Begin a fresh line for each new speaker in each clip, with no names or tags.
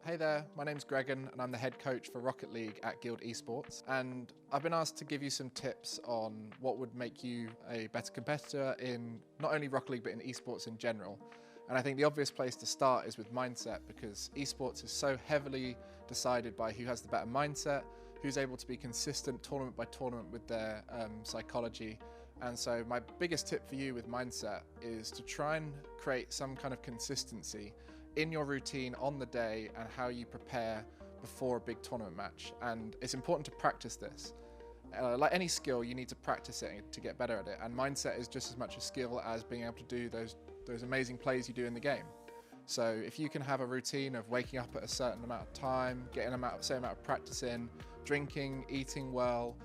Hey there, my name's Gregan and I'm the head coach for Rocket League at Guild Esports, and I've been asked to give you some tips on what would make you a better competitor in not only Rocket League but in esports in general. And I think the obvious place to start is with mindset, because esports is so heavily decided by who has the better mindset, who's able to be consistent tournament by tournament with their psychology. And so my biggest tip for you with mindset is to try and create some kind of consistency in your routine on the day and how you prepare before a big tournament match. And it's important to practice this. Like any skill, you need to practice it to get better at it. And mindset is just as much a skill as being able to do those amazing plays you do in the game. So if you can have a routine of waking up at a certain amount of time, getting a certain amount of practice in, drinking, eating well,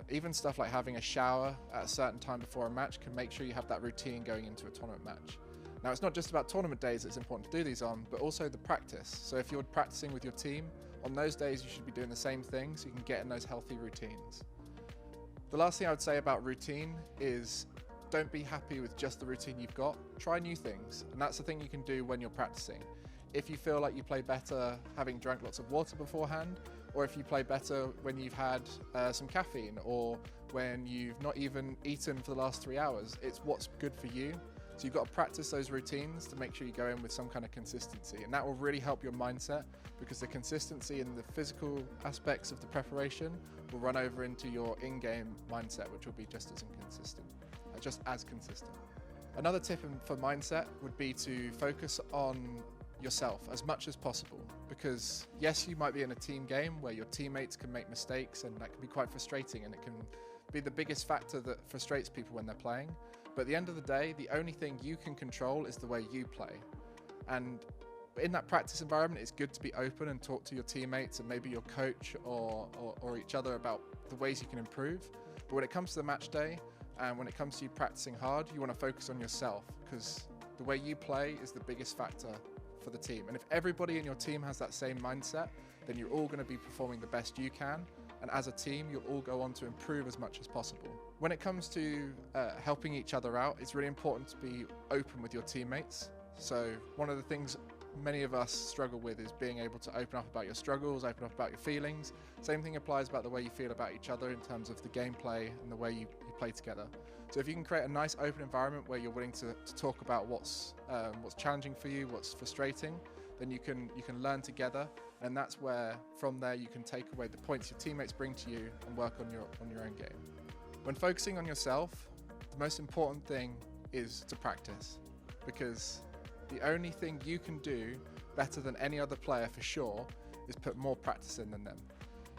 even stuff like having a shower at a certain time before a match can make sure you have that routine going into a tournament match. Now, it's not just about tournament days it's important to do these on, but also the practice. So if you're practicing with your team, on those days you should be doing the same thing so you can get in those healthy routines. The last thing I would say about routine is don't be happy with just the routine you've got. Try new things, and that's the thing you can do when you're practicing. If you feel like you play better having drunk lots of water beforehand, or if you play better when you've had some caffeine, or when you've not even eaten for the last 3 hours, it's what's good for you. So you've got to practice those routines to make sure you go in with some kind of consistency, and that will really help your mindset, because the consistency in the physical aspects of the preparation will run over into your in-game mindset, which will be just as consistent. Another tip for mindset would be to focus on yourself as much as possible, because yes, you might be in a team game where your teammates can make mistakes, and that can be quite frustrating, and it can be the biggest factor that frustrates people when they're playing. But at the end of the day, the only thing you can control is the way you play. And in that practice environment, it's good to be open and talk to your teammates and maybe your coach or each other about the ways you can improve. But when it comes to the match day, and when it comes to you practicing hard, you want to focus on yourself, because the way you play is the biggest factor for the team. And if everybody in your team has that same mindset, then you're all going to be performing the best you can. And as a team, you'll all go on to improve as much as possible. When it comes to helping each other out, it's really important to be open with your teammates. So one of the things many of us struggle with is being able to open up about your struggles, open up about your feelings. Same thing applies about the way you feel about each other in terms of the gameplay and the way you play together. So if you can create a nice open environment where you're willing to talk about what's challenging for you, what's frustrating, then you can learn together, and that's where from there you can take away the points your teammates bring to you and work on your own game. When focusing on yourself, the most important thing is to practice, because the only thing you can do better than any other player for sure is put more practice in than them.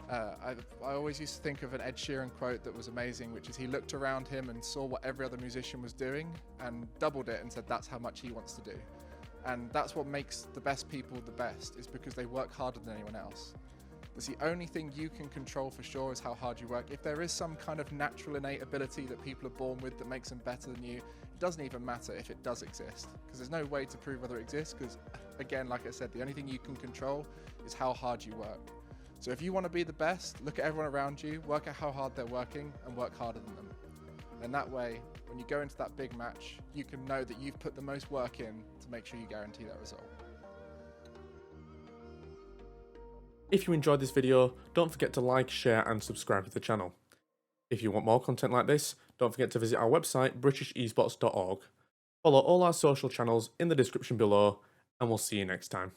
I always used to think of an Ed Sheeran quote that was amazing, which is he looked around him and saw what every other musician was doing and doubled it and said that's how much he wants to do. And that's what makes the best people the best, is because they work harder than anyone else. That's the only thing you can control for sure, is how hard you work. If there is some kind of natural innate ability that people are born with that makes them better than you, it doesn't even matter if it does exist, because there's no way to prove whether it exists, because again, like I said, the only thing you can control is how hard you work. So if you want to be the best, look at everyone around you, work out how hard they're working, and work harder than them. And that way, when you go into that big match, you can know that you've put the most work in to make sure you guarantee that result.
If you enjoyed this video, don't forget to like, share and subscribe to the channel. If you want more content like this, don't forget to visit our website britishesports.org. Follow all our social channels in the description below, and we'll see you next time.